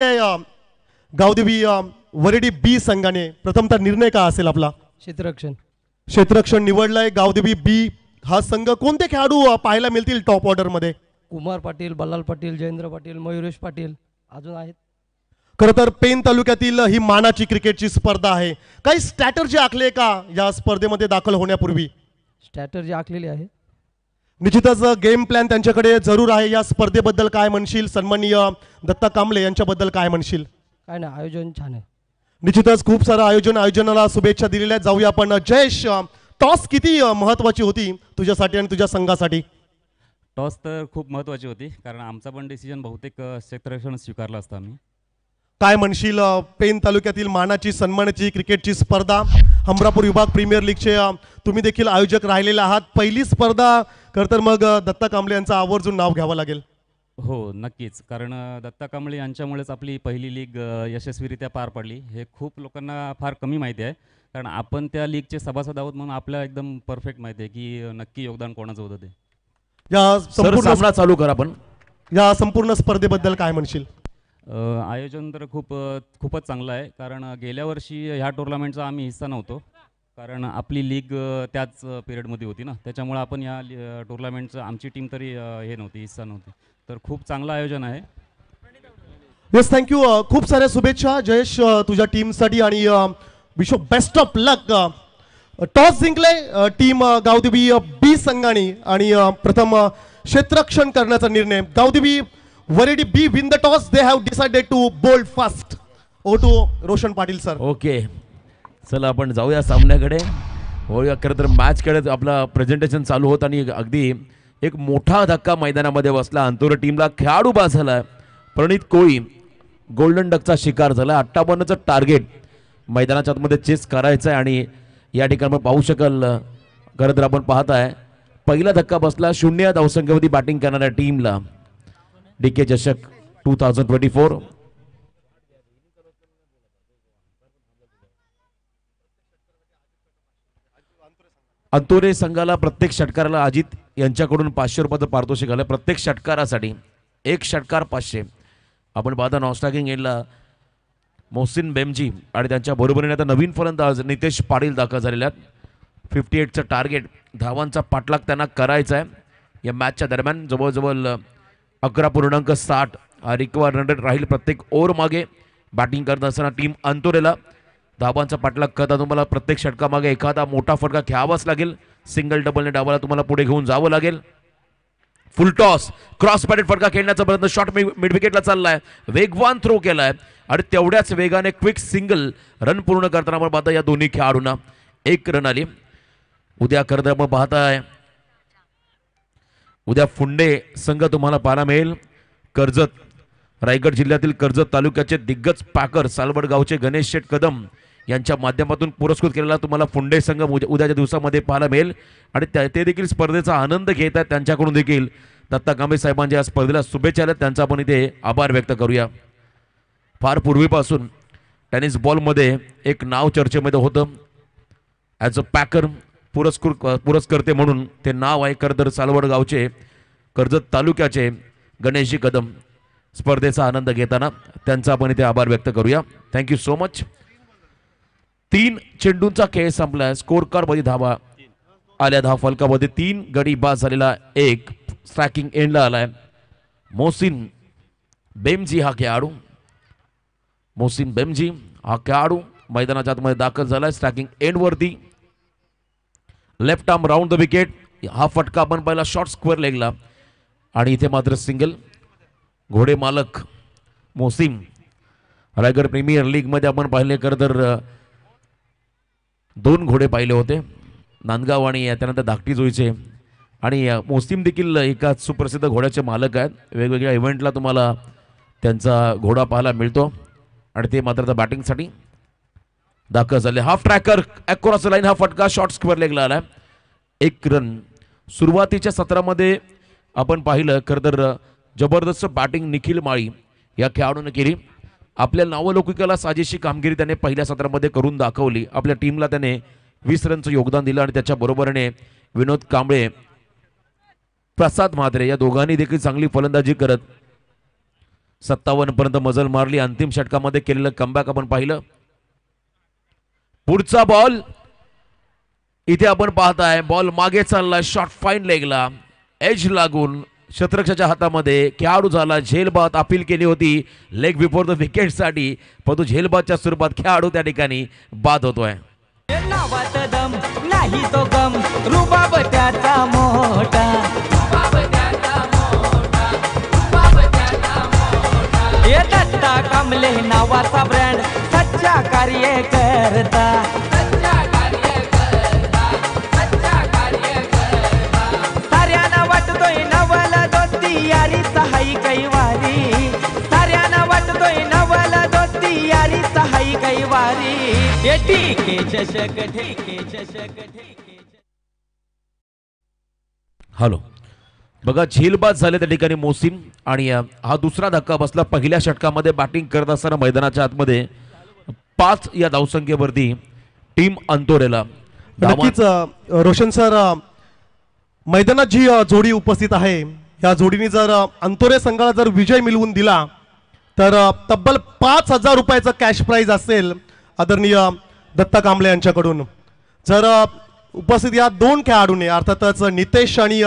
गावदेवी वरेडी बी संघाने प्रथमतः निर्णय काय असेल आपला? क्षेत्ररक्षण निवडलाय गावदेवी बी हा संघ. कोणते खेळाडू पाहायला मिळतील टॉप ऑर्डर मध्ये? कुमार पाटील, बल्लाल पाटील, जयेंद्र पाटील, मयुरेश पाटील अजून आहेत. खरं तर पेन तालुक्यातील ही मानाची क्रिकेटची स्पर्धा आहे. काही स्ट्रॅटर्जी आखले का या स्पर्धेमध्ये दाखल होण्यापूर्वी? स्ट्रॅटर्जी आखलेली आहे. निश्चितच गेम प्लॅन त्यांच्याकडे जरूर आहे. या स्पर्धेबद्दल काय म्हणशील? सन्माननीय दत्ता कांबळे यांच्याबद्दल काय म्हणशील? काय नाही, आयोजन छान आहे. निश्चितच खूप सारं आयोजनाला शुभेच्छा दिलेल्या. जाऊया आपण. जयेश, टॉस किती महत्वाची होती तुझ्यासाठी आणि तुझ्या संघासाठी? टॉस तर खूप महत्त्वाची होती, कारण आमचा पण डिसिजन बहुतेक क्षेत्ररक्षण स्वीकारला असता आम्ही. काय म्हणशील? पेन तालुक्यातील मानाची सन्मानाची क्रिकेटची स्पर्धा, हमरापूर विभाग प्रीमियर लीगचे तुम्ही देखील आयोजक राहिलेले आहात. पहिली स्पर्धा खरं तर मग दत्ता कांबळे यांचं आवर्जून नाव घ्यावं लागेल. हो नक्कीच, कारण दत्ता कांबळे यांच्यामुळेच आपली पहिली लीग यशस्वीरित्या पार पडली. हे खूप लोकांना फार कमी माहिती आहे, कारण आपण त्या लीगचे सभासद आहोत म्हणून आपल्याला एकदम परफेक्ट माहिती आहे की नक्की योगदान कोणाचं होतं ते. या सामना चालू करा. आपण या संपूर्ण स्पर्धेबद्दल काय म्हणशील? आयोजन तर खूपच चांगलं आहे, कारण गेल्या वर्षी ह्या टुर्नामेंटचा आम्ही हिस्सा नव्हतो, कारण आपली लीग त्याच पिरियडमध्ये होती ना, त्याच्यामुळे आपण या टुर्नामेंटचं आमची टीम तरी हे नव्हती, हिस्सा नव्हती. तर खूप चांगलं आयोजन आहे. Yes, thank you. खूप साऱ्या शुभेच्छा जयेश तुझ्या टीमसाठी आणि wish you best of luck. Toss जिंकले टीम गावदेवी बी संघाने आणि प्रथम क्षेत्ररक्षण करण्याचा निर्णय. Gavdevi Varedi B win the toss. They have decided to bowl first. ओ to Roshan Patil sir. Okay, चला आपण जाऊया सामन्याकडे. होऊया. खरं तर मॅचकडे आपला प्रेझेंटेशन चालू होत आणि अगदी एक मोठा धक्का मैदानामध्ये बसला. अंतुर टीमला खेळाडू बाद झाला. प्रणित कोळी गोल्डन डकचा शिकार झाला. 58चं टार्गेट मैदानाच्या आतमध्ये चेस करायचं आहे आणि या ठिकाणी आपण पाहू शकाल. खरं तर आपण पाहताय पहिला धक्का बसला 0 धावसंख्येवरती बॅटिंग करणाऱ्या टीमला. डीके चषक 2024. अंतुरे संघाला प्रत्येक षटकाराला अजित यांच्याकडून 500 रुपयाचं पारितोषिक आलं. प्रत्येक षटकारासाठी एक षटकार 500. आपण पाहता नॉस्टॅकिंग एंडला मोहसिन बेमजी आणि त्यांच्या बरोबरीने आता नवीन फलंदाज नितेश पाटील दाखल झालेले आहेत. 58चं टार्गेट, धावांचा पाठलाग त्यांना करायचा आहे. या मॅचच्या दरम्यान जवळजवळ 11.60 रिक्वायर्ड रन रेट राहील प्रत्येक ओव्हर मागे. बॅटिंग करत असताना टीम अंतुरेला धावांचा पाठलाग करता तुम्हाला प्रत्येक षटकामागे एखादा मोठा फटका घ्यावाच लागेल. सिंगल डबलने डावाला तुम्हाला पुढे घेऊन जावं लागेल. फुल टॉस, क्रॉस पॅडेड फटका खेळण्याचा प्रयत्न, शॉट मिड विकेटला चाललाय. वेगवान थ्रो केलाय आणि तेवढ्याच वेगाने क्विक सिंगल रन पूर्ण करताना आपण पाहता या दोन्ही खेळाडूंना 1 रन आली. उद्या खरं तर आपण पाहताय उद्या फुंडे संघ तुम्हाला पाहायला मिळेल. कर्जत, रायगड जिल्ह्यातील कर्जत तालुक्याचे दिग्गज पॅकर सालवड गावचे गणेश शेठ कदम यांच्या माध्यमातून पुरस्कृत केलेला तुम्हाला फुंडे संघ उद्याच्या दिवसामध्ये पाहायला मिळेल आणि ते देखील स्पर्धेचा आनंद घेत आहेत. त्यांच्याकडून देखील दत्ता कांबळे साहेबांच्या या स्पर्धेला शुभेच्छा आहेत. त्यांचा आपण इथे आभार व्यक्त करूया. फार पूर्वीपासून टेनिस बॉलमध्ये एक नाव चर्चेमध्ये होतं. ॲज अ पॅकर पुरस्कर्ते म्हणून ते नाव आहे. खरं सालवड गावचे कर्जत तालुक्याचे गणेशजी कदम स्पर्धेचा आनंद घेताना त्यांचा आपण इथे आभार व्यक्त करूया. Thank you so much. 3 चेंडूंचा खेळ संपला. स्कोर कार्ड मध्ये धावा आल्या. धाव फलकामध्ये 3 गडी बाद झालेला. 1 स्ट्रायकिंग एंडला आलाय. मोहसिन बेमजी हा खेळाडू, मोहसिन बेमजी हा खेळाडू मैदानाच्या आतमध्ये दाखल झालाय. स्ट्रायकिंग एंडवरती left arm round the wicket. हा फटका आपण पाहिला शॉर्ट स्क्वेअर लेगला आणि इथे मात्र सिंगल. घोडे मालक मोहसिन रायगड प्रीमियर लीग मध्ये आपण पाहिले खरं तर 2 घोडे पाहिले होते, नांदगाव आणि त्यानंतर धाकटी जोईचे. आणि मोहसिन देखील एका सुप्रसिद्ध घोड्याचे मालक आहेत. वेगवेगळ्या इव्हेंटला तुम्हाला त्यांचा घोडा पाहायला मिळतो आणि ते मात्र बॅटिंगसाठी दाखल झाले. हाफ ट्रॅकर अक्रॉस लाईन, हा फटका शॉर्ट स्क्वेअर लेगला आला. 1 रन. सुरुवातीच्या सत्रामध्ये आपण पाहिलं खरं तर जबरदस्त बॅटिंग निखिल माळी या खेळाडूने केली. आपल्या नावलौकिकाला साजेशी कामगिरी त्याने पहिल्या सत्रामध्ये करून दाखवली. आपल्या टीमला त्याने 20 रनचं योगदान दिलं आणि त्याच्या बरोबरीने विनोद कांबळे, प्रसाद म्हात्रे या दोघांनी देखील चांगली फलंदाजी करत 57 पर्यंत मजल मारली. अंतिम षटकामध्ये केलेलं कमबॅक आपण पाहिलं. पुढचा बॉल इथे आपण पाहताय, बॉल मागे चालला, शॉट फाईन लेगला, एज लागून शतरक्षाच्या हातामध्ये. खेळाडू झाला झेलबाद. अपील केली होती लेग बिफोर द विकेट साठी, परंतु झेलबादच्या स्वरूपात खेळाडू त्या ठिकाणी बाद होतोय. नावात दम नाही तो गम, रुबाब त्याचा मोठा. हे दत्ता कांबळे नावाचा ब्रँड, सच्चा कार्य करता. साऱ्यांना वाटतोय नवला दोस्ती यारी सहाई कैवारी. साऱ्यांना वाटतोय नवला दोस्ती यारी सहाई कैवारी. हे ठीके चषक ठेके चषक ठेके. हॅलो बघा, झेलबाद झाले त्या ठिकाणी मोसिन. आणि हा दुसरा धक्का बसला. पहिल्या षटकामध्ये बॅटिंग करत असताना मैदानाच्या आतमध्ये 5 या धावसंख्येवरती टीम अंतोरेला. नक्कीच रोशन सर, मैदानात जी जोडी उपस्थित आहे या जोडीने जर अंतोरे संघाला जर विजय मिळवून दिला तर तब्बल 5,000 रुपयाचं कॅश प्राइज असेल आदरणीय दत्ता कांबळे यांच्याकडून. जर उपस्थित या 2 खेळाडूंनी अर्थातच नितेश आणि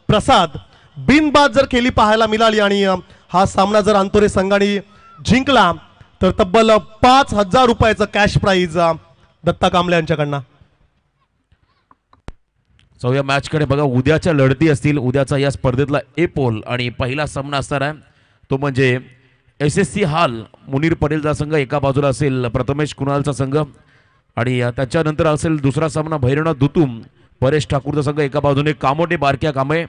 प्रसाद बिनबाद जर खेळी पाहायला मिळाली आणि हा सामना जर अंतोरे संघाने जिंकला तर तब्बल 5,000 रुपयाचं कॅश प्राइज दत्ता कांबळे यांच्याकडनं. या मॅचकडे बघा, उद्याच्या लढती असतील. उद्याचा या स्पर्धेतला ए पोल आणि पहिला सामना असणार आहे तो म्हणजे SSC हाल मुनीर पटेलचा संघ एका बाजूला असेल, प्रथमेश कुणालचा संघ, आणि त्याच्यानंतर असेल दुसरा सामना भैरवनाथ दुतुम परेश ठाकूरचा संघ एका बाजूने, कामोटे बारक्या कांबळे.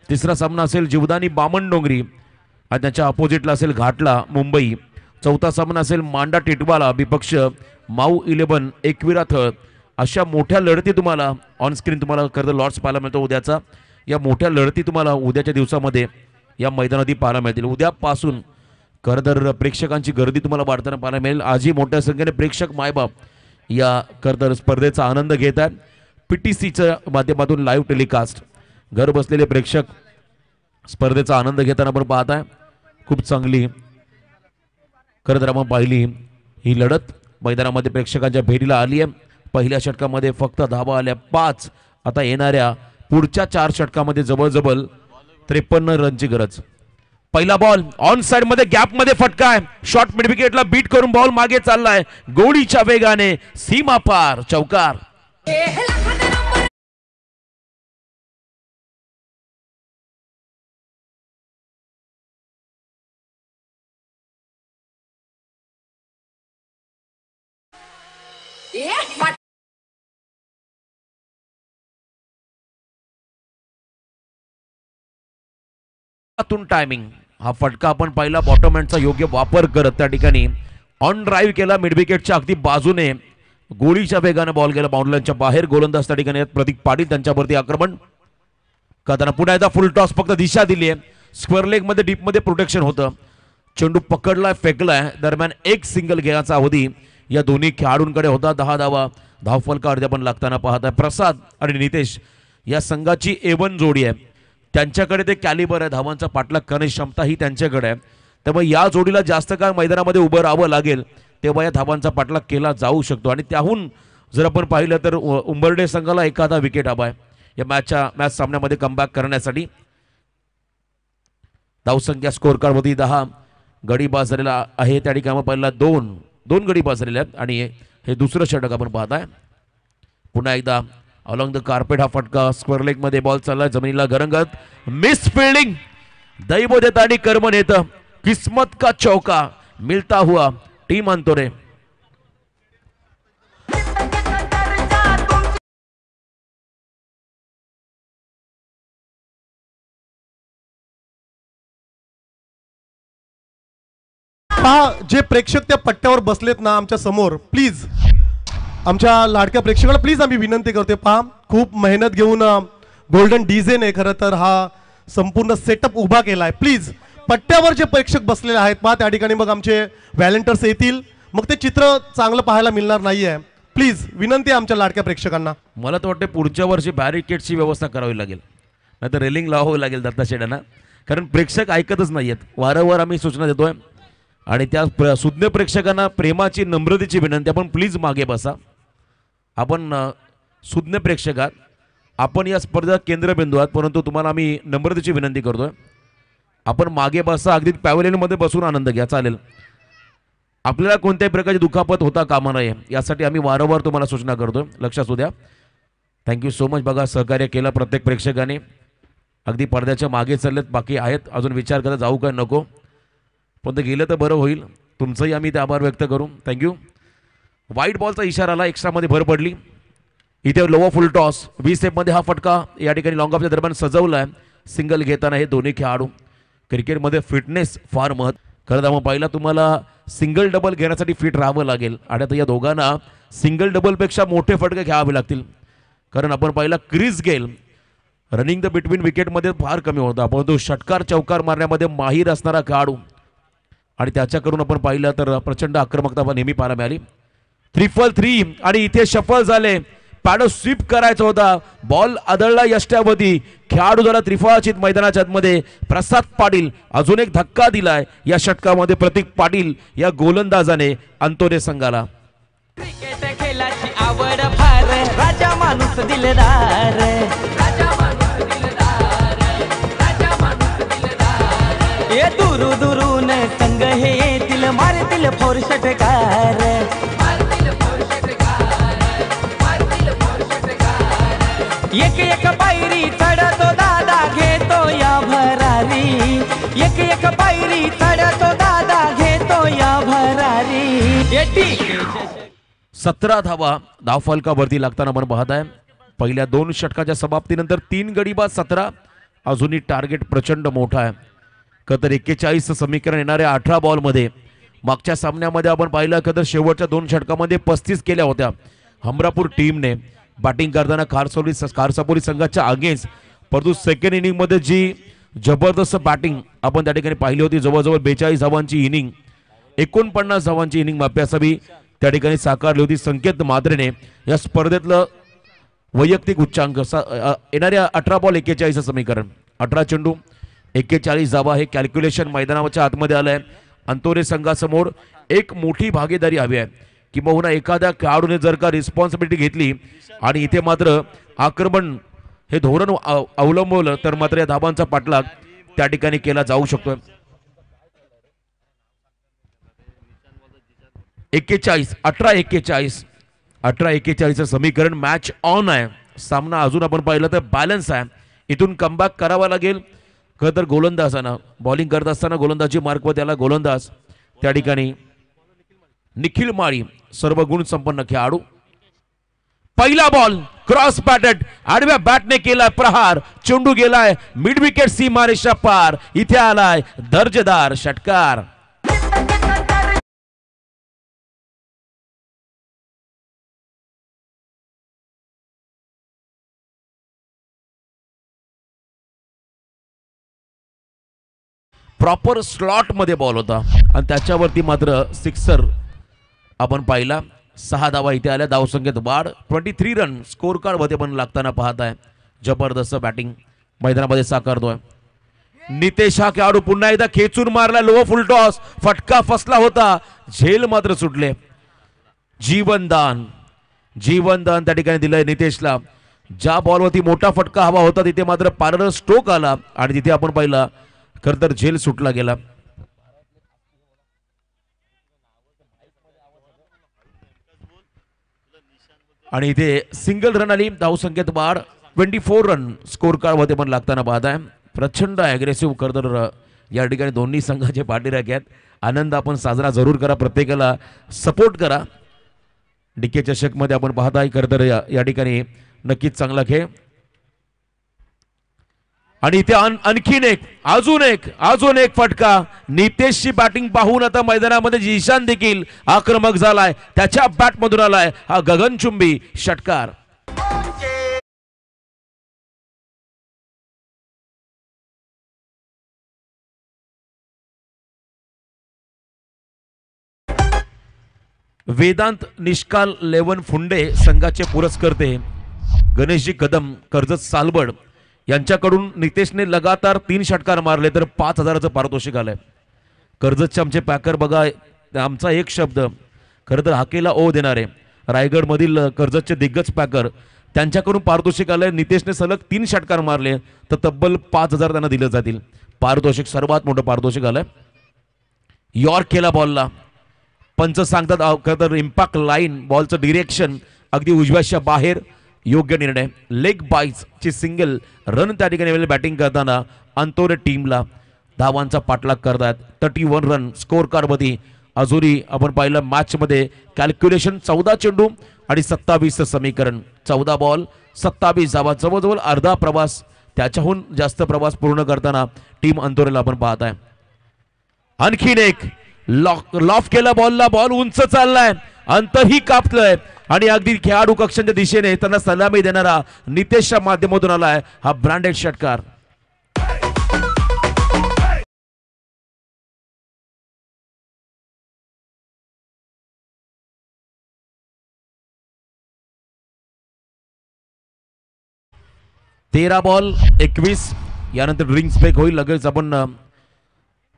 तिसरा सामना असेल जीवदानी बामण डोंगरी आणि त्याच्या अपोजिटला असेल घाटला मुंबई. चौथा सामना असेल मांडा टिटवाला विपक्ष माऊ 11 एकविरा थळ. अशा मोठ्या लढती तुम्हाला ऑन स्क्रीन तुम्हाला खरं तर लॉट्स पाहायला मिळतो उद्याचा. या मोठ्या लढती तुम्हाला उद्याच्या दिवसामध्ये या मैदानात पाहायला मिळतील. उद्यापासून खरं तर प्रेक्षकांची गर्दी तुम्हाला वाढताना पाहायला मिळेल. आजही मोठ्या संख्येने प्रेक्षक मायबाप या खरं तर स्पर्धेचा आनंद घेत आहेत. PTCच्या माध्यमातून लाईव्ह टेलिकास्ट घर बसलेले प्रेक्षक स्पर्धेचा आनंद घेताना आपण पाहत आहे. खूप चांगली खरं तर आपण पाहिली ही लढत मैदानामध्ये प्रेक्षकांच्या भेटीला आली आहे. पहिल्या षटकामध्ये फक्त धावा आल्या 5. आता येणाऱ्या पुढच्या 4 षटकामध्ये जवळजवळ 53 रनची गरज. पहिला बॉल ऑन साइड मध्ये गॅप मध्ये फटका आहे. शॉट मिड विकेटला बीट करून बॉल मागे चाललाय गोळीच्या वेगाने, सीमा पार, चौकार. टायमिंग हा फटका आपण पाहिला. बॉटम हँडचा योग्य वापर करत त्या ठिकाणी ऑन ड्राईव्ह केला मिड विकेटच्या अगदी बाजूने. गोळीच्या वेगाने बॉल गेला बाउंड्रीच्या बाहेर. गोलंदाज त्या ठिकाणी प्रतीक पाटील त्यांच्यावरती आक्रमण करताना पुन्हा एकदा फुल टॉस, फक्त दिशा दिली आहे. स्क्वेअर लेग मध्ये डीप मध्ये प्रोटेक्शन होतं. चेंडू पकडलाय, फेकलाय. दरम्यान एक सिंगल घेण्याचा अवधी या दोन्ही खेळाडूंकडे होता. 10 धावा धावफलकावरती आपण लागताना पाहत आहे. प्रसाद आणि नितेश या संघाची A1 जोडी आहे. त्यांच्याकडे ते कॅलिबर आहे. धावांचा पाठलाग करण्याची क्षमता ही त्यांच्याकडे आहे. त्यामुळे या जोडीला जास्त काळ मैदानामध्ये उभं राहावं लागेल तेव्हा या धावांचा पाठलाग केला जाऊ शकतो. आणि त्याहून जर आपण पाहिलं तर उंबर्डे संघाला एखादा विकेट हवा आहे या मॅच सामन्यामध्ये कमबॅक करण्यासाठी. धावसंख्या स्कोअर कार्डवरती 10 गडी बाद झालेला आहे. त्या ठिकाणी पहिला 2 गडी बाद झालेले आहेत. आणि हे दुसरं षटक आपण पाहताय. पुन्हा एकदा अलॉंग द कार्पेट हा फटका. स्क्वेअर लेग मध्ये बॉल चाललाय जमिनीला गरंगत. Miss fielding. दैव देता आणि कर्म नेत. किस्मत का चौका मिलता हुआ टीम अंतोरे. पहा, जे प्रेक्षक त्या पट्ट्यावर बसलेत ना आमच्या समोर, प्लीज आमच्या लाडक्या प्रेक्षकाला प्लीज आम्ही विनंती करतोय. पहा, खूप मेहनत घेऊन गोल्डन डीजेने खरं तर हा संपूर्ण सेटअप उभा केलाय. प्लीज पट्ट्यावर जे प्रेक्षक बसलेले आहेत पहा, त्या ठिकाणी मग आमचे व्हॅलेंटर्स येतील, मग ते चित्र चांगलं पाहायला मिळणार नाहीये. प्लीज विनंती आहे आमच्या लाडक्या प्रेक्षकांना. मला तर वाटतं पुढच्या वर्षी बॅरिकेडची व्यवस्था करावी लागेल, नाहीतर रेलिंग लावावी लागेल दत्ता शेडांना. कारण प्रेक्षक ऐकतच नाही आहेत. वारंवार आम्ही सूचना देतोय आणि त्या सुज्ञ प्रेक्षकांना प्रेमाची नम्रतेची विनंती, आपण प्लीज मागे बसा. आपण सुज्ञ प्रेक्षकात, आपण या स्पर्धेचा केंद्रबिंदू आहात, परंतु तुम्हाला आम्ही नम्रतेची विनंती करतोय, आपण मागे बसा. अगदी पॅव्हलियनमध्ये बसून आनंद घ्या, चालेल. आपल्याला कोणत्याही प्रकारची दुखापत होता कामा नये यासाठी आम्ही वारंवार तुम्हाला सूचना करतोय, लक्षात असू द्या. Thank you so much. बघा, सहकार्य केलं प्रत्येक प्रेक्षकाने. अगदी पडद्याच्या मागे चाललेत, बाकी आहेत अजून विचार करत जाऊ काय नको, पण ते गेलं तर बरं होईल. तुमचंही आम्ही ते आभार व्यक्त करू. थँक्यू. वाईट बॉलचा इशारा आला, एक्स्ट्रामध्ये भर पडली. इथे लोवर फुल टॉस 20 स्टेपमध्ये हा फटका या ठिकाणी लॉंग ऑफच्या दरम्यान सजवला आहे. सिंगल घेताना हे दोन्ही खेळाडू. क्रिकेटमध्ये फिटनेस फार खरं तर मग पहिला तुम्हाला सिंगल डबल घेण्यासाठी फिट राहावं लागेल आणि आता या दोघांना सिंगल डबलपेक्षा मोठे फटके घ्यावे लागतील. कारण आपण पहिला क्रीज गेल रनिंग द बिटवीन विकेटमध्ये फार कमी होता, परंतु षटकार चौकार मारण्यामध्ये माहीर असणारा खेळाडू आणि त्याच्याकडून आपण पाहिलं तर प्रचंड आक्रमकता नेहमी पाहायला मिळाली. 3-3 आणि इथे शफल झाले. पॅडो स्वीप करायचा होता, बॉल आदळला यष्ट्यावधी, खेळाडू झाला त्रिफळाचित मैदानाच्या आतमध्ये. प्रसाद पाटील अजून एक धक्का दिलाय या षटकामध्ये. प्रतीक पाटील या गोलंदाजाने अंतोने संघाला. क्रिकेट खेळाची आवड फार, राजा माणूस दिलदार, राजा माणूस दिलदार, राजा माणूस दिलदार. ये दुरू दुरून संघ हे येतील, मारतील फोर षटकार, मारतील फोर षटकार, मारतील फोर षटकार. एक एक पायरी चढतो दादा, घेतो या भरारी, एक एक पायरी चढतो दादा, घेतो या भरारी. ये ठीक 17 धावा धावफलकावरती लागताना आपण पाहत आहे. पहिल्या 2 षटकाच्या समाप्तीनंतर 3 गडी बाद 17. अजूनही टार्गेट प्रचंड मोठा आहे. कतर 41 समीकरण येणाऱ्या 18 बॉलमध्ये मागच्या सामन्यामध्ये आपण पाहिलं कतर शेवटच्या 2 षटकामध्ये 35 केल्या होत्या हमरापूर टीमने बॅटिंग करताना खारसापोली संघाच्या अगेन्स्ट. परंतु सेकंड इनिंगमध्ये जी जबरदस्त बॅटिंग आपण त्या ठिकाणी पाहिली होती, जवळजवळ 42 धावांची इनिंग, 49 धावांची इनिंग माफी असावी त्या ठिकाणी साकारली होती. संकेत मात्रेने या स्पर्धेतलं वैयक्तिक उच्चांक येणाऱ्या 18 बॉल 41 समीकरण, 18 चेंडू 41 धावा हे कॅल्क्युलेशन मैदानाच्या आतमध्ये आलंय. अंतोरे संघासमोर एक मोठी भागीदारी हवी आहे, किंबहुना एखाद्या खेळाडूने जर का रिस्पॉन्सिबिलिटी घेतली आणि इथे मात्र आक्रमण हे धोरण अवलंबवलं तर मात्र या धाबांचा पाठलाग त्या ठिकाणी केला जाऊ शकतोय. 18-41 समीकरण मॅच ऑन आहे. सामना अजून आपण पाहिलं तर बॅलन्स आहे. इथून कमबॅक करावा लागेल. खरं तर गोलंदाजांना बॉलिंग करत असताना गोलंदाजी मार्कवर त्याला गोलंदाज त्या ठिकाणी निखिल माळी सर्व गुण संपन्न खेळाडू. पहिला बॉल क्रॉस बॅटेड, आडव्या बॅटने केलाय प्रहार, चेंडू गेलाय मिड विकेट सीमारेषा पार. इथे आलाय दर्जेदार षटकार. प्रॉपर स्लॉट मध्ये बॉल होता आणि त्याच्यावरती मात्र सिक्सर आपण पाहिला. 6 धावा इथे आल्या. धावसंख्येत वाढ. 23 रन स्कोर कार्ड मध्ये पण लागताना पाहत आहे. जबरदस्त बॅटिंग मैदानामध्ये साकारतोय. नितेश हा खेळाडू पुन्हा एकदा खेचून मारला. लोअर फुल टॉस, फटका फसला होता, झेल मात्र सुटले. जीवनदान त्या ठिकाणी दिलंय नितेशला. ज्या बॉलवरती मोठा फटका हवा होता तिथे मात्र पॅरलल स्ट्रोक आला आणि तिथे आपण पाहिलं खरं तर झेल सुटला गेला. आणि इथे सिंगल रन आली. धावसंख्येत वाढ. 24 रन स्कोर कार्ड मध्ये पण लागताना पाहत आहे. प्रचंड अग्रेसिव्ह खरं तर या ठिकाणी दोन्ही संघाचे पाठीराखे आहेत. आनंद आपण साजरा जरूर करा, प्रत्येकाला सपोर्ट करा. डीके चषक मध्ये आपण पाहत आहे खरं तर या ठिकाणी नक्कीच चांगला खेळ. आणि इथे आणखीन अजून एक फटका. नितेशची बॅटिंग पाहून आता मैदानामध्ये जिशान देखील आक्रमक झालाय. त्याच्या बॅट मधून आलाय हा गगनचुंबी षटकार. वेदांत निष्काल लेवन फुंडे संघाचे पुरस्कर्ते गणेशजी कदम कर्जत सालबड यांच्याकडून नितेशने लगातार 3 षटकार मारले तर 5,000चं पारितोषिक आलंय. कर्जतचे आमचे पॅकर बघा, आमचा एक शब्द खरं तर हाकेला ओ देणारे रायगडमधील कर्जतचे दिग्गज पॅकर, त्यांच्याकडून पारितोषिक आलंय. नितेशने सलग 3 षटकार मारले तर तब्बल 5,000 त्यांना दिले जातील. पारितोषिक सर्वात मोठं पारितोषिक आलंय. यॉर्क केला बॉलला, पंच सांगतात खरं तर इम्पॅक्ट लाईन, बॉलचं डिरेक्शन अगदी उजव्याच्या बाहेर, योग्य निर्णय. लेग बाईचची सिंगल रन त्या ठिकाणी बॅटिंग करताना अंतोरे टीमला धावांचा पाठलाग करतात. 31 रन स्कोर कार्डमध्ये अजूनही आपण पाहिलं मॅचमध्ये कॅल्क्युलेशन 14 चेंडू आणि 27 समीकरण, 14 बॉल 27 धावा, जवळजवळ अर्धा प्रवास, त्याच्याहून जास्त प्रवास पूर्ण करताना टीम अंतोरेला आपण पाहत आहे. आणखीन एक लॉफ केला बॉलला, बॉल उंच चाललाय, अंतरही कापलंय आणि अगदी खेळाडू कक्षाच्या दिशेने त्यांना सलामी देणारा नितेशच्या माध्यमातून आलाय हा ब्रँडेड षटकार. तेरा बॉल 21. यानंतर ड्रिंक्स ब्रेक होईल, लगेच आपण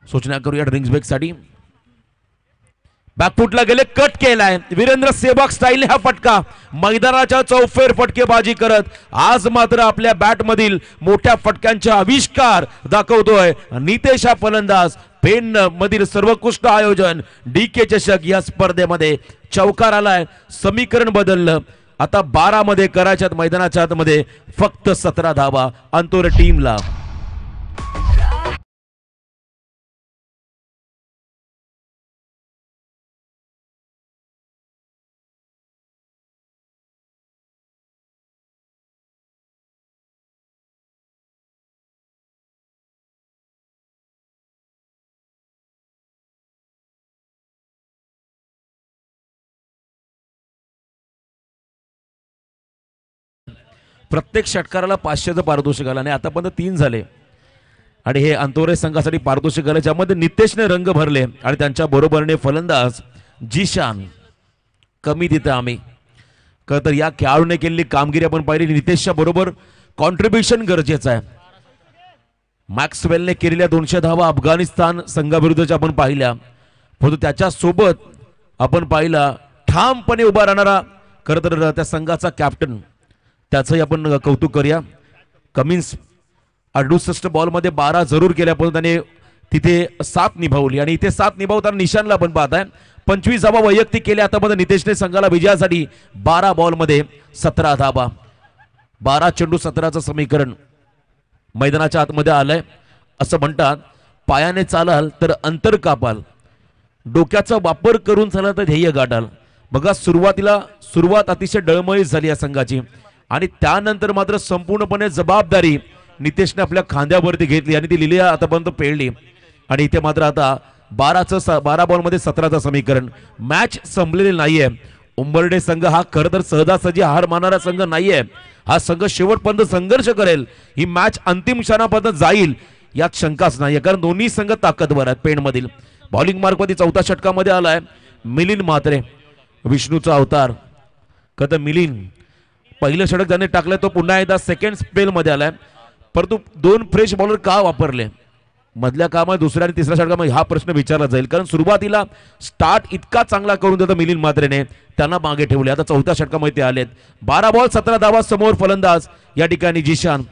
सूचना करूया ड्रिंक्स ब्रेक साठी. बॅकफुटला गेले, कट केलाय वीरेंद्र सेहवाग स्टाईल हा फटका, मैदानाच्या चौफेर फटकेबाजी करत आज मात्र आपल्या बॅट मधील मोठ्या फटक्यांचा आविष्कार दाखवतोय नितेश हा फलंदाज. पेन मधील सर्वोत्कृष्ट आयोजन DK चषक या स्पर्धेमध्ये चौकार आलाय, समीकरण बदललं. आता 12 मध्ये करायच्यात मैदानाच्या आतमध्ये फक्त 17 धावा अंतोरे टीमला. प्रत्येक षटकाराला 500चं पारितोषिक आलं आणि आतापर्यंत 3 झाले आणि हे अंतोरे संघासाठी पारितोषिक आलं, ज्यामध्ये नितेशने रंग भरले आणि त्यांच्या बरोबरीने फलंदाज जिशान. कमी तिथं आम्ही खरं तर या खेळाडूने केलेली कामगिरी आपण पाहिली. नितेशच्या बरोबर कॉन्ट्रीब्युशन गरजेचं आहे. मॅक्सवेलने केलेल्या 200 धावा अफगाणिस्तान संघाविरुद्धच्या आपण पाहिल्या, परंतु त्याच्या सोबत आपण पाहिला ठामपणे उभा राहणारा खरं तर त्या संघाचा कॅप्टन, त्याचंही आपण कौतुक करूया. कमिन्स 68 बॉलमध्ये 12 जरूर केल्या, पण त्याने तिथे 7 निभावली आणि इथे 7 निभावताना निशानला आपण पाहताय 25 धावा वैयक्तिक केल्या. आता नितेशने संघाला विजयासाठी 12 बॉलमध्ये 17 धावा, 12 चेंडू 17चं समीकरण मैदानाच्या आतमध्ये आलंय. असं म्हणतात पायाने चालाल तर अंतर कापाल, डोक्याचा वापर करून चालाल तर ध्येय गाठाल. बघा सुरुवात अतिशय डळमळीत झाली या संघाची आणि त्यानंतर मात्र संपूर्णपणे जबाबदारी नितेशने आपल्या खांद्यावरती घेतली आणि ती लिलिया आतापर्यंत पेळली आणि इथे मात्र आता 12 बॉलमध्ये 17चं समीकरण. मॅच संपलेली नाहीये. उंबर्डे संघ हा खरं तर सहजासहजी हार मानणारा संघ नाहीये. हा संघ शेवटपर्यंत संघर्ष करेल, ही मॅच अंतिम क्षणापर्यंत जाईल यात शंकाच नाहीये, कारण दोन्ही संघ ताकदवर आहेत. पेणमधील बॉलिंग मार्कमध्ये 4थ्या षटकामध्ये आलाय मिलिंद म्हात्रे, विष्णूचा अवतार. खरं तर मिलिंद पहिलं षटक त्याने टाकलंय, तो पुन्हा एकदा सेकंड स्पेल मध्ये आलाय, परंतु 2 फ्रेश बॉलर का वापरले मधल्या कामात दुसऱ्या आणि तिसऱ्या षटकामध्ये हा प्रश्न विचारला जाईल, कारण सुरुवातीला स्टार्ट इतका चांगला करून देतो मिलिंद म्हात्रेने, त्यांना मागे ठेवले. आता 4थ्या षटकामध्ये ते आलेत. 12 बॉल 17 धावा, समोर फलंदाज या ठिकाणी जिशान.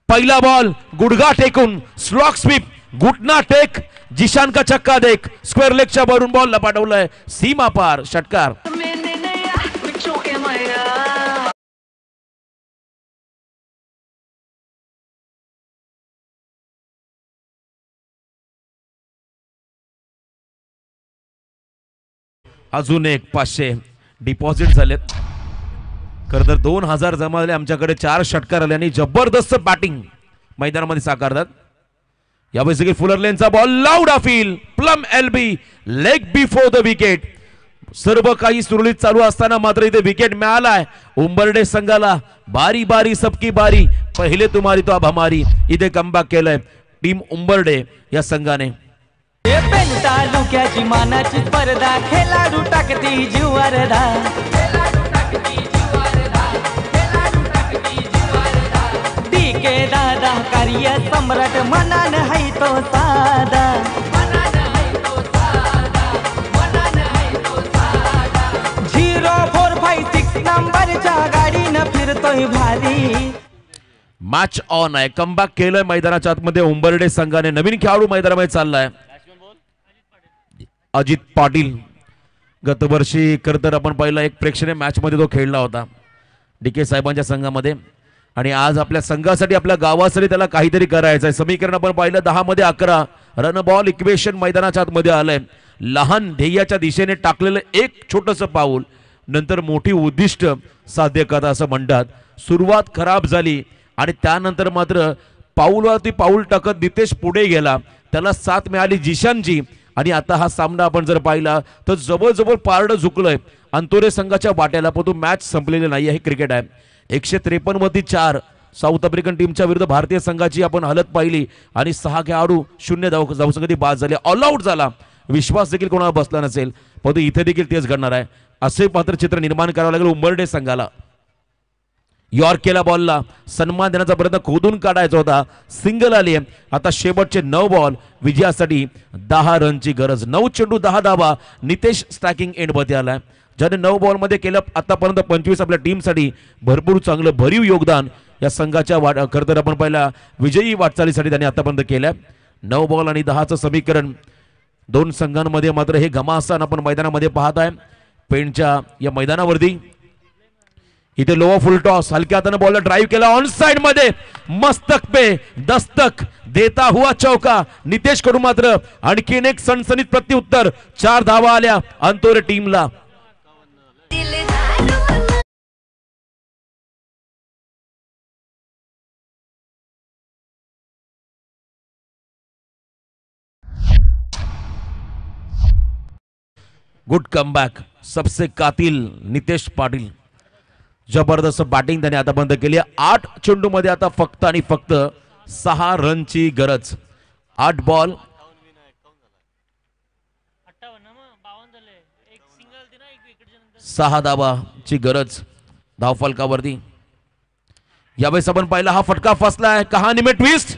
पहिला बॉल गुडघा टेकून स्लॉक स्वीप, घुटना टेक, जिशान का छक्का देख, स्क्वेअर लेगच्या वरून बॉल लपाटवलाय सीमा पार, षटकार. अजून एक 500 डिपॉझिट झालेत. खरं तर 2000 जमा झाले. आमच्याकडे 4 षटकार आले आणि जबरदस्त बॅटिंग मैदानामध्ये साकारतात. यावेळी फुलर लेनचा ball loud appeal, plumb LB, leg before the wicket. सर्व काही सुरळीत चालू असताना मात्र इथे विकेट मिळालाय उंबर्डे संघाला. बारी बारी सबकी बारी, पहिले तुम्हारी तो अब हमारी. इथे कमबॅक केलंय टीम उंबर्डे या संघाने. पेन तालुक्याची मानाची स्पर्धा, खेळाडू टाकती जीवारदा, DK गे दादा कार्य सम्राट मनान है तो सादा 0456 नंबरच्या गाडीनं फिरतोय भारी. मॅच ऑन आहे. कमबॅक केलंय मैदानाच्या आतमध्ये उंबर्डे संघाने. नवीन खेळाडू मैदानामध्ये चाललाय अजित पाटील. गतवर्षी खरं तर आपण पाहिलं एक प्रेक्षणीय मॅच मध्ये तो खेळला होता DK साहेबांच्या संघामध्ये आणि आज आपल्या संघासाठी आपल्या गावासाठी त्याला काहीतरी करायचं आहे. समीकरण आपण पाहिलं 10 मध्ये 11 रन बॉल इक्वेशन मैदानाच्या आतमध्ये आलंय. लहान ध्येयाच्या दिशेने टाकलेलं एक छोटंसं पाऊल नंतर मोठी उद्दिष्ट साध्य करता असं म्हणतात. सुरुवात खराब झाली आणि त्यानंतर मात्र पाऊलवरती पाऊल टाकत नितेश पुढे गेला. त्याला साथ मिळाली जिशानची आणि आता हा सामना आपण जर पाहिला तर जवळजवळ पारडं झुकलंय अंतोरे संघाच्या वाट्याला. पण तो मॅच संपलेली नाही. हे क्रिकेट आहे. 153 मध्ये 4 साऊथ आफ्रिकन टीमच्या विरुद्ध भारतीय संघाची आपण हालत पाहिली आणि 6 खेळाडू 0 धावसंगती बाद झाले. ऑल आउट झाला. विश्वास देखील कोणाला बसला नसेल. परंतु इथे देखील तेच घडणार आहे. असे मात्र चित्र निर्माण करावं लागेल उंबर्डे संघाला. यॉर्केला बॉलला सन्मान देण्याचा प्रयत्न खोदून काढायचा होता. सिंगल आली. आता शेवटचे 9 बॉल विजयासाठी 10 रनची गरज. 9 चेंडू 10 धावा. नितेश स्ट्रायकिंग एंडमध्ये आलाय ज्याने 9 बॉल मध्ये केलं आतापर्यंत 25. आपल्या टीमसाठी भरपूर चांगलं भरीव योगदान या संघाच्या खरं तर आपण पहिला विजयी वाटचालीसाठी त्यांनी आतापर्यंत केलंय. 9 बॉल आणि 10चं समीकरण. दोन संघांमध्ये मात्र हे घमासान आपण मैदानामध्ये पाहत आहे. पेणच्या या मैदानावरती इथे लोअर फुल टॉस हलक्या हाताने बॉलला ड्राइव्ह केला ऑन साइड मध्ये मस्तक पे दस्तक देता हुआ चौका. नितेश कडून मात्र आणखीन एक सणसणीत प्रत्युत्तर. 4 धावा आल्या अंतोरे टीमला. Good comeback. सबसे कातिल नितेश पाटील. जबरदस्त बॅटिंग त्याने आतापर्यंत केली. 8 चेंडू मध्ये आता फक्त आणि फक्त 6 रनची गरज. 8 बॉल 6 धावाची गरज धावफलकावरती. यावेळेस आपण पाहिला हा फटका फसलाय. कहाणी में ट्विस्ट.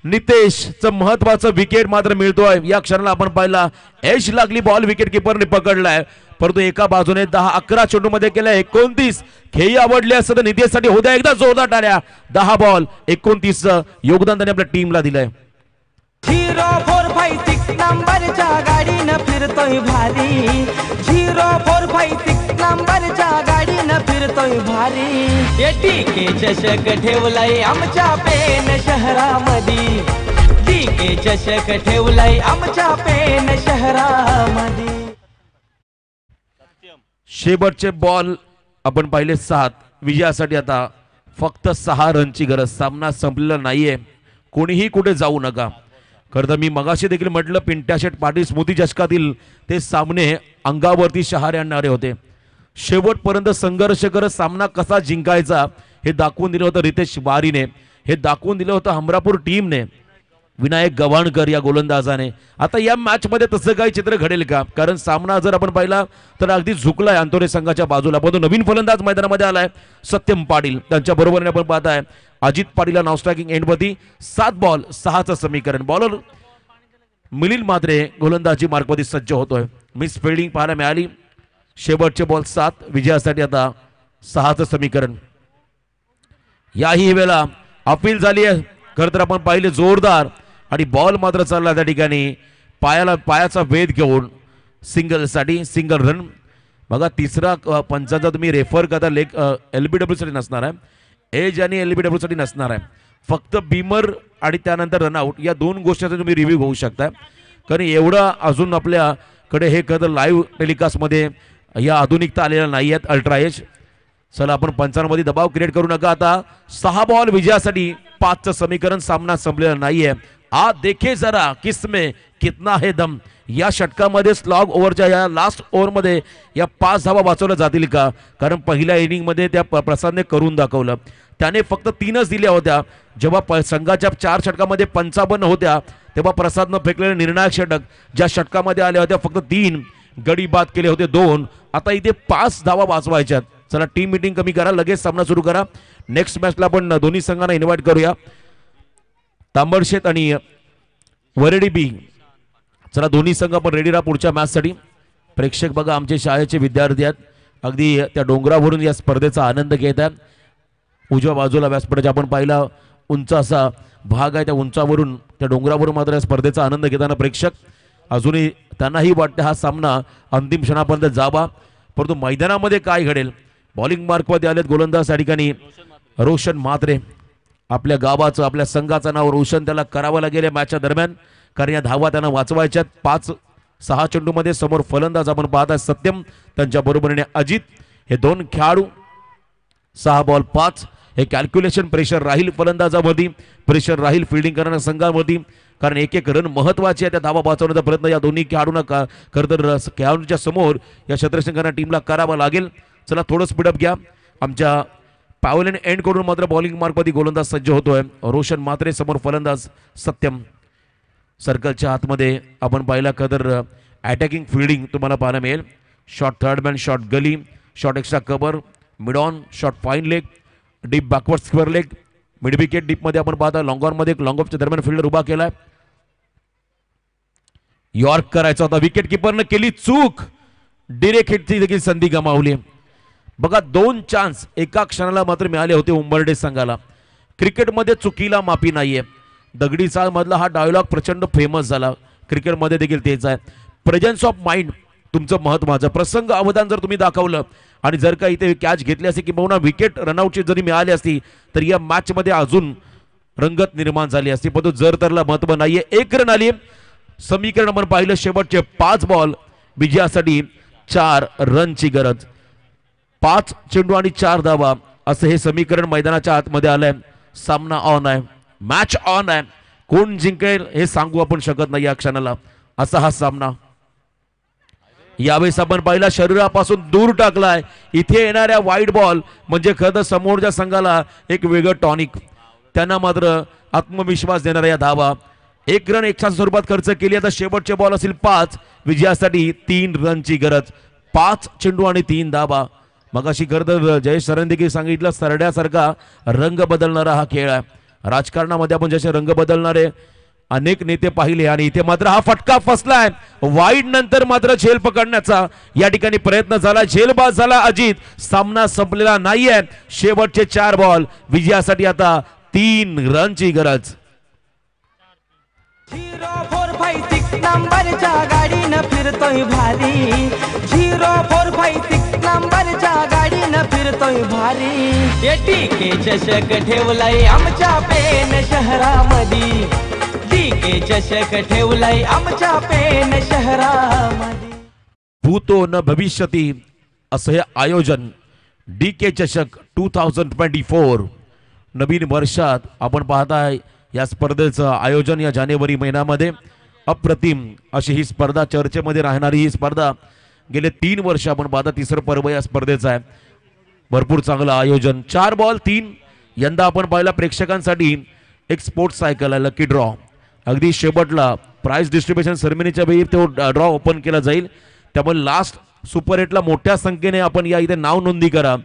नितेशचं महत्वाचं विकेट मात्र मिळतोय. या क्षणाला आपण पाहिला एज लागली बॉल विकेट किपरने पकडलाय. परंतु एका बाजूने 10-11 चेंडू मध्ये केलाय 29. खेळी आवडली असं तर नितेशसाठी होत्या एकदा जोरदार टाळ्या. 10 बॉल 29 योगदान त्याने आपल्या टीमला दिलंय. 0456 नंबरच्या गाडीनं फिरतोय भारी. 0456 नंबरच्या गाडीनं फिरतोय भारी. DK चषक ठेवलाय आमच्या पेन शहरामध्ये. DK चषक ठेवलाय आमच्या पेन शहरामध्ये. शेवटचे बॉल आपण पाहिले 7. विजयासाठी आता फक्त 6 रनची गरज. सामना संपलेला नाहीये. कोणीही कुठे जाऊ नका. खरं तर मी मगाशी देखील म्हटलं पिंट्या शेठ पाटील स्मृती चषकातील ते सामने अंगावरती शहारे आणणारे होते. शेवटपर्यंत संघर्ष करत सामना कसा जिंकायचा हे दाखवून दिलं होतं रितेश वारीने. हे दाखवून दिलं होतं हमरापूर टीमने. विनायक गव्हाणकर या गोलंदाजाने. आता या मॅच मध्ये तसं काही चित्र घडेल का? कारण सामना जर आपण पाहिला तर अगदी झुकलाय अंतोरे संघाच्या बाजूला. पण नवीन फलंदाज मैदानामध्ये आलाय सत्यम पाटील. त्यांच्या बरोबरीने आपण पाहताय अजित पाटील नाव स्ट्रायकिंग एंडवरती. 7 बॉल 6चं समीकरण. बॉलर मिलिंद मात्रे गोलंदाजी मार्कवरती सज्ज होतोय. मिस फिल्डिंग पाहायला मिळाली. शेवटचे बॉल 7. विजयासाठी आता 6चं समीकरण. याही वेळेला अपील झाली आहे. खरं तर आपण पाहिले जोरदार आणि बॉल मात्र चालला त्या ठिकाणी पायाचा वेध घेऊन सिंगलसाठी. Single run. बघा तिसरा पंचांचा तुम्ही रेफर करता लेग LBW साठी नसणार आहे. एज आणि LBW साठी नसणार आहे. फक्त बीमर आणि त्यानंतर रनआउट या 2 गोष्टींचा तुम्ही रिव्ह्यू घेऊ शकता. कारण एवढं अजून आपल्याकडे हे खरं लाईव्ह टेलिकास्टमध्ये या आधुनिकता आलेल्या नाही आहेत. Ultra edge. चला आपण पंचांमध्ये दबाव क्रिएट करू नका. आता 6 बॉल विजयासाठी 5चं समीकरण. सामना संपलेला नाहीये. आ देखे जरा किसमें कितना है दम. या षटकामध्ये स्लॉग ओव्हरच्या या लास्ट ओव्हरमध्ये या 5 धावा वाचवल्या जातील का? कारण पहिल्या इनिंगमध्ये त्या प्रसादने करून दाखवलं. त्याने फक्त 3च दिल्या होत्या. जेव्हा संघाच्या 4 षटकामध्ये 55 होत्या तेव्हा प्रसादनं फेकलेले निर्णायक षटक ज्या षटकामध्ये आल्या होत्या फक्त 3 गडी बाद केले होते 2. आता इथे 5 धावा वाचवायच्यात. चला टीम मीटिंग कमी करा, लगेच सामना सुरू करा. नेक्स्ट मॅचला आपण दोन्ही संघांना इन्व्हाइट करूया, तांबडशेत आणि वरडी बी. चला दोन्ही संघ आपण रेडी राहा पुढच्या मॅचसाठी. प्रेक्षक बघा आमचे शाळेचे विद्यार्थी आहेत, अगदी त्या डोंगरावरून या स्पर्धेचा आनंद घेत आहेत. उजव्या बाजूला व्यासपीठाच्या आपण पाहिला उंच असा भाग आहे, त्या उंचावरून त्या डोंगरावरून मात्र या स्पर्धेचा आनंद घेताना प्रेक्षक अजूनही त्यांनाही वाटते हा सामना अंतिम क्षणापर्यंत जावा. परंतु मैदानामध्ये काय घडेल. बॉलिंग मार्कमध्ये आलेत गोलंदाज या ठिकाणी रोशन म्हात्रे. आपल्या गावाचं आपल्या संघाचं नाव रोशन त्याला करावं लागेल या मॅचच्या दरम्यान, कारण या धावा त्यांना वाचवायच्यात. 5-6 चेंडूमध्ये समोर फलंदाज आपण पाहताय सत्यम, त्यांच्या बरोबरीने अजित. हे दोन खेळाडू 6 बॉल 5. हे कॅल्क्युलेशन प्रेशर राहील फलंदाजावरती, प्रेशर राहील फिल्डिंग करणाऱ्या संघावरती, कारण एक एक रन महत्वाचे आहे. त्या धावा वाचवण्याचा प्रयत्न या दोन्ही खेळाडूंना खरं तर खेळाडूंच्या समोर या क्षत्रसंघांना टीमला करावा लागेल. चला थोडं स्पीडअप घ्या. आमच्या पॅव्हलियन एंड करून मात्र बॉलिंग मार्कमध्ये गोलंदाज सज्ज होतोय. रोशन म्हात्रे समोर फलंदाज सत्यम. सर्कलच्या आतमध्ये आपण पाहिला खतर अटॅकिंग फिल्डिंग तुम्हाला पाहायला मिळेल. Shot third man, shot gully, shot extra cover, mid on, shot fine leg, deep backward square leg, mid wicket डीपमध्ये आपण पाहता लॉंग ऑन मध्ये लॉंग ऑफच्या दरम्यान फिल्डर उभा केलाय. यॉर्क करायचा होता, विकेट किपरनं केली चूक, डिरेक्ट हिटची देखील संधी गमावली. बघा 2 चान्स एका क्षणाला मात्र मिळाले होते उंबरडे संघाला. क्रिकेटमध्ये चुकीला माफी नाहीये. दगडी चाळ मधला हा डायलॉग प्रचंड फेमस झाला, क्रिकेटमध्ये देखील तेच आहे. प्रेझेन्स ऑफ माइंड तुमचं महत्वाचं. प्रसंग अवधान जर तुम्ही दाखवलं आणि जर का इथे कॅच घेतली असती किंवा विकेट रनआउटची जरी मिळाली असती तर या मॅचमध्ये अजून रंगत निर्माण झाली असती. परंतु जर तरला महत्व नाहीये. 1 रन आली. समीकरण आपण पाहिलं शेवटचे 5 बॉल विजयासाठी 4 रनची गरज. 5 चेंडू आणि 4 धावा असं हे समीकरण मैदानाच्या आतमध्ये आलंय. सामना ऑन आहे, मॅच ऑन आहे. कोण जिंकेल हे सांगू आपण शकत नाही या क्षणाला. असा हा सामना यावेळेस आपण पाहिला शरीरापासून दूर टाकलाय. इथे येणाऱ्या वाईड बॉल म्हणजे खरं तर समोरच्या संघाला एक वेगळं टॉनिक, त्यांना मात्र आत्मविश्वास देणाऱ्या या धावा. 1 रन 1 स्वरूपात खर्च केली. आता शेवटचे बॉल असतील 5. विजयासाठी 3 रनची गरज. 5 चेंडू आणि 3 धावा. मगाशी खरं तर जयेश सरांनी देखील सांगितलं सरड्यासारखा रंग बदलणारा हा खेळ आहे. राजकारणामध्ये आपण जसे रंग बदलणारे अनेक नेते पाहिले आणि इथे मात्र हा फटका फसलाय. वाईड नंतर मात्र झेल पकडण्याचा या ठिकाणी प्रयत्न झाला, झेलबाज झाला अजित. सामना संपलेला नाहीये. शेवटचे 4 बॉल विजयासाठी आता 3 रनची गरज. 0456 नंबरच्या गाडीनं फिरतोय भारी. 0456 नंबरच्या गाडीनं फिरतोय भारी. टीके चषक ठेवलाय आमच्या पेन शहरामध्ये. टीके चषक ठेवलाय आमच्या पेन शहरामध्ये. भूतो न भविष्यती असं हे आयोजन DK चषक 2024 नवीन वर्षात आपण पाहताय. या स्पर्धेचं आयोजन या जानेवारी महिन्यामध्ये अप्रतिम अशी ही स्पर्धा, चर्चेमध्ये राहणारी ही स्पर्धा गेले 3 वर्ष आपण पाहता. 3रं पर्व या स्पर्धेचं आहे. भरपूर चांगलं आयोजन. 4 बॉल 3. यंदा आपण पाहिला प्रेक्षकांसाठी एक स्पोर्ट्स सायकल आहे, लकी ड्रॉ. अगदी शेवटला प्राइज डिस्ट्रीब्युशन सेरेमनीच्या वेळी तो ड्रॉ ओपन केला जाईल. त्यामुळे लास्ट सुपर 8ला मोठ्या संख्येने आपण या इथे नाव नोंदणी करा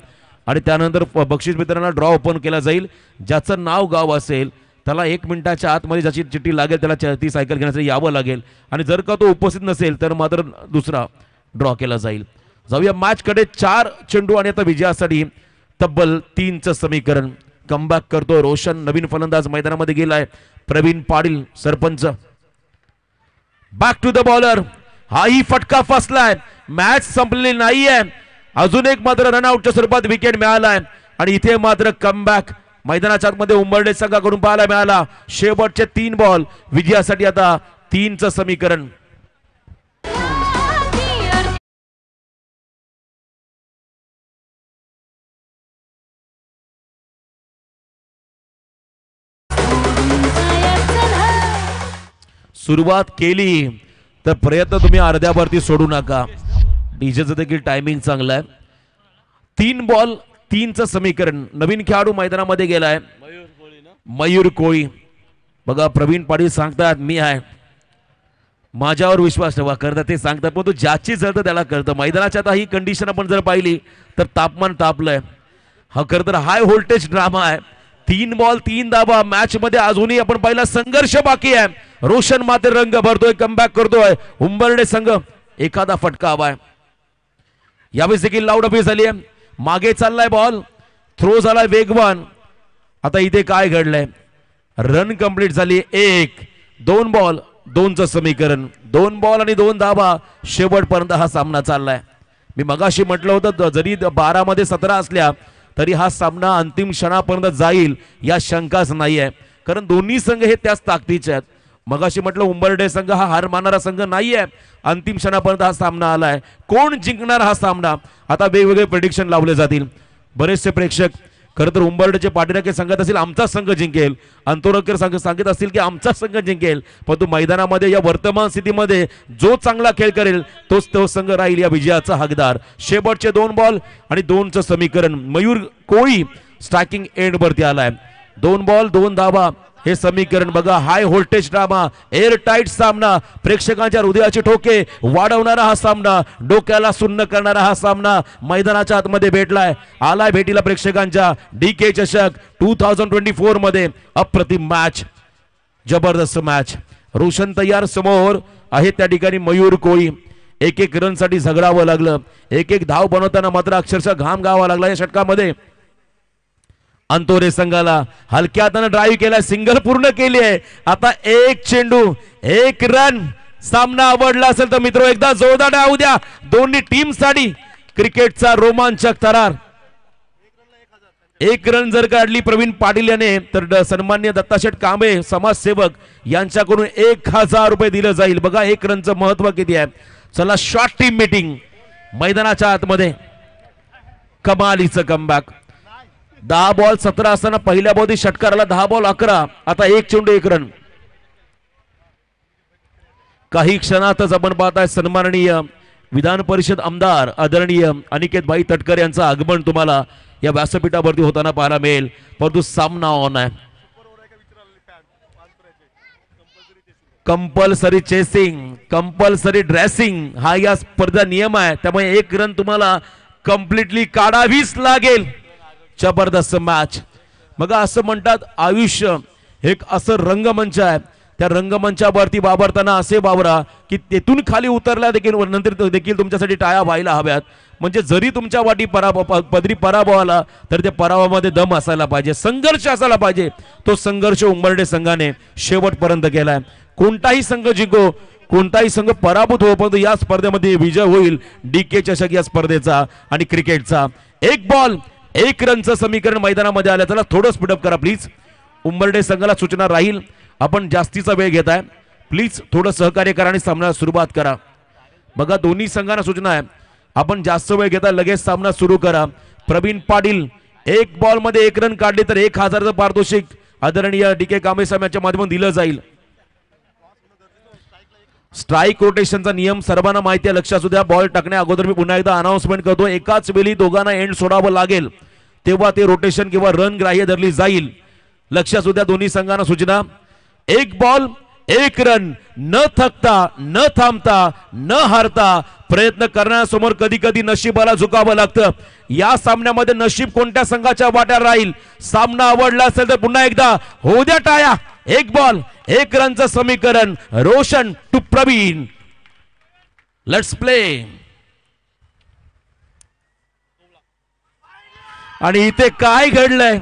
आणि त्यानंतर बक्षीस वितरणाला ड्रॉ ओपन केला जाईल. ज्याचं नाव गाव असेल त्याला 1 मिनिटाच्या आतमध्ये ज्याची चिठ्ठी लागेल त्याला ती सायकल घेण्यासाठी यावं लागेल आणि जर का तो उपस्थित नसेल तर मात्र दुसरा ड्रॉ केला जाईल. जाऊया मॅच कडे. 4 चेंडू आणि आता विजयासाठी तब्बल 3चं समीकरण. कमबॅक करतो रोशन. नवीन फलंदाज मैदानामध्ये गेलाय Praveen Patil sarpanch. Back to the bowler. हाही फटका फसलाय. मॅच संपलेली नाहीये. अजून एक मात्र रनआउटच्या स्वरूपात विकेट मिळालाय आणि इथे मात्र कमबॅक मैदानाच्या आतमध्ये उंबरडे संघाकडून पाहायला मिळाला. शेवटचे 3 बॉल विजयासाठी आता 3चं समीकरण. सुरुवात केली तर प्रयत्न तुम्ही अर्ध्यावरती सोडू नका. डीजेचं देखील टायमिंग चांगलं आहे. 3 बॉल 3चं समीकरण. नवीन खेळाडू मैदानामध्ये गेलाय मयूर कोळी. बघा प्रवीण पाटील सांगतात मी आहे. माझ्यावर विश्वास ठेवा. करता ते सांगतात पण तो ज्याची जळतं त्याला कळतं. मैदानाच्या आता ही कंडिशन आपण जर पाहिली तर तापमान तापलंय. हा खरं तर हाय व्होल्टेज ड्रामा आहे. 3 बॉल 3 धावा. मॅच मध्ये अजूनही आपण पाहिला संघर्ष बाकी आहे. रोशन मात्र रंग भरतोय, कमबॅक करतोय उंबर्डे संघ. एखादा फटका हवाय. यावेळेस देखील लाऊड अपील झाली आहे. मागे चाललाय बॉल, थ्रो झालाय वेगवान. आता इथे काय घडलंय? रन कंप्लीट झाली. 1 2 बॉल 2चं समीकरण. 2 बॉल आणि 2 धावा. शेवटपर्यंत हा सामना चाललाय. मी मगाशी म्हटलं होतं जरी 12 मध्ये 17 असल्या तरी हा सामना अंतिम क्षणापर्यंत जाईल या शंकाच नाही आहे. कारण दोन्ही संघ हे त्याच ताकदीचे आहेत. मगाशी म्हटलं उंबर्डे संघ हा हार मानणारा संघ नाही आहे. अंतिम क्षणापर्यंत हा सामना आलाय. कोण जिंकणार हा सामना? आता वेगवेगळे प्रेडिक्शन लावले जातील. बरेचसे प्रेक्षक खरं तर उंबर्डेचे पाठीराखे सांगत असतील आमचा संघ जिंकेल, अंतोरकर सांगत असतील की आमचा संघ जिंकेल. परंतु मैदानामध्ये या वर्तमान स्थितीमध्ये जो चांगला खेळ करेल तोच तो संघ राहील या विजयाचा हकदार. शेवटचे 2 बॉल आणि 2चं समीकरण. मयूर कोळी स्ट्रायकिंग एंड वरती आलाय. 2 बॉल 2 धावा हे समीकरण बघा. High voltage drama, air tight सामना, प्रेक्षकांच्या हृदयाचे ठोके वाढवणारा हा सामना, डोक्याला सुन्न करणारा हा सामना मैदानाच्या आतमध्ये भेटलाय. आलाय भेटीला प्रेक्षकांच्या. DK चषक 2024 मध्ये अप्रतिम मॅच, जबरदस्त मॅच. रोशन तयार समोर आहे त्या ठिकाणी मयूर कोळी. 1-1 रन साठी झगडावं लागलं. 1-1 धाव बनवताना मात्र अक्षरशः घाम गावा लागला या षटकामध्ये. अंतोरे संघाला हलक्या हाताने ड्राईव्ह केला, सिंगल पूर्ण केली आहे. आता 1 चेंडू 1 रन. सामना आवडला असेल तर मित्र एकदा जोरदार डाव द्या दोन्ही टीम साठी. क्रिकेटचा रोमांचक थरार. 1 रन जर काढली प्रवीण पाटील याने तर सन्मान्य दत्ताशेठ कांबळे समाजसेवक यांच्याकडून 1000 रुपये दिलं जाईल. बघा 1 रनचं महत्व किती आहे. चला शॉर्ट टीम मीटिंग मैदानाच्या आतमध्ये. कमालीचं कमबॅक. 10 बॉल 17 असताना पहिल्या बॉल षटकाराला 10 बॉल 11. आता 1 चेंडू 1 रन. काही क्षणातच आपण पाहताय सन्माननीय विधान परिषद आमदार आदरणीय अनिकेत भाई तटकर यांचं आगमन तुम्हाला या व्यासपीठावरती होताना पाहायला मिळेल. परंतु सामना ऑन आहे. कंपल्सरी चेसिंग, कंपल्सरी ड्रेसिंग हा या स्पर्धा नियम आहे. त्यामुळे 1 रन तुम्हाला कम्प्लिटली काढावीच लागेल. जबरदस्त मॅच. मग असं म्हणतात आयुष्य एक असं रंगमंच आहे. त्या रंगमंचावरती वावरताना असे वावरा की तेथून खाली उतरल्या देखील नंतर देखील तुमच्यासाठी टाळ्या व्हायला हव्यात. म्हणजे जरी तुमच्या वाटी पदरी पराभव आला तर त्या पराभवामध्ये दम असायला पाहिजे, संघर्ष असायला पाहिजे. तो संघर्ष उंबर्डे संघाने शेवटपर्यंत केलाय. कोणताही संघ जिंको, कोणताही संघ पराभूत हो, परंतु या स्पर्धेमध्ये विजय होईल DK चषक या स्पर्धेचा आणि क्रिकेटचा. 1 बॉल 1 रनचं समीकरण मैदानामध्ये आलं. त्याला थोडं स्पीडअप करा प्लीज. उंबर्डे संघाला सूचना राहील आपण जास्तीचा वेळ घेताय, प्लीज थोडं सहकार्य करा आणि सामना सुरुवात करा. बघा दोन्ही संघांना सूचना आहे आपण जास्त वेळ घेताय, लगेच सामना सुरू करा. प्रवीण पाटील 1 बॉल मध्ये 1 रन काढले तर 1000चं पारितोषिक आदरणीय DK कांबळे साहेबांच्या माध्यमातून दिलं जाईल. स्ट्राईक रोटेशनचा नियम सर्वांना माहिती आहे, लक्षात असू द्या. बॉल टाकण्या अगोदर मी पुन्हा एकदा अनाउन्समेंट करतो. एकाच वेळी दोघांना एंड सोडावं लागेल तेव्हा ते रोटेशन किंवा रन ग्राह्य धरली जाईल. लक्षात असू द्या दोन्ही संघांना सूचना. 1 बॉल 1 रन. न थकता, न थांबता, न हारता प्रयत्न करण्यासमोर कधी कधी नशिबाला झुकावं लागतं. या सामन्यामध्ये नशीब कोणत्या संघाच्या वाट्यावर राहील? सामना आवडला असेल तर पुन्हा एकदा होऊ द्या टाळ्या. 1 बॉल 1 रनचं समीकरण. Roshan to Praveen. Let's play. आणि इथे काय घडलंय?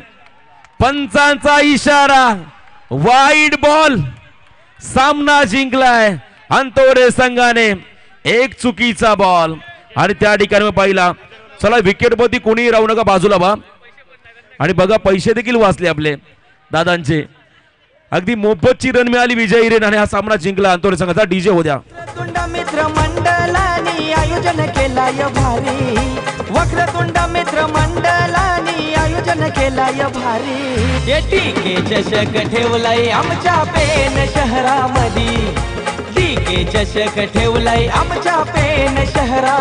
पंचांचा इशारा. Wide ball. सामना जिंकलाय अंतोरे संघाने. 1 चुकीचा बॉल आणि त्या ठिकाणी पाहिला. चला विकेटवरती कोणी राहू नका, बाजूला बा. आणि बघा पैसे देखील वाचले आपले दादांचे. अगदी मोफतची रन मिळाली विजयी रेन आणि हा सामना जिंकला अंतोरे संघाचा. DJ हो द्या. मित्र मंडळाने आयोजन केलाय भारी. वक्रतुंड मित्र मंडळाने आयोजन केलाय भारी. DK चषक ठेवलाय आमच्या पेन शहरामध्ये. DK चषक ठेवलाय आमच्या पेन शहरा.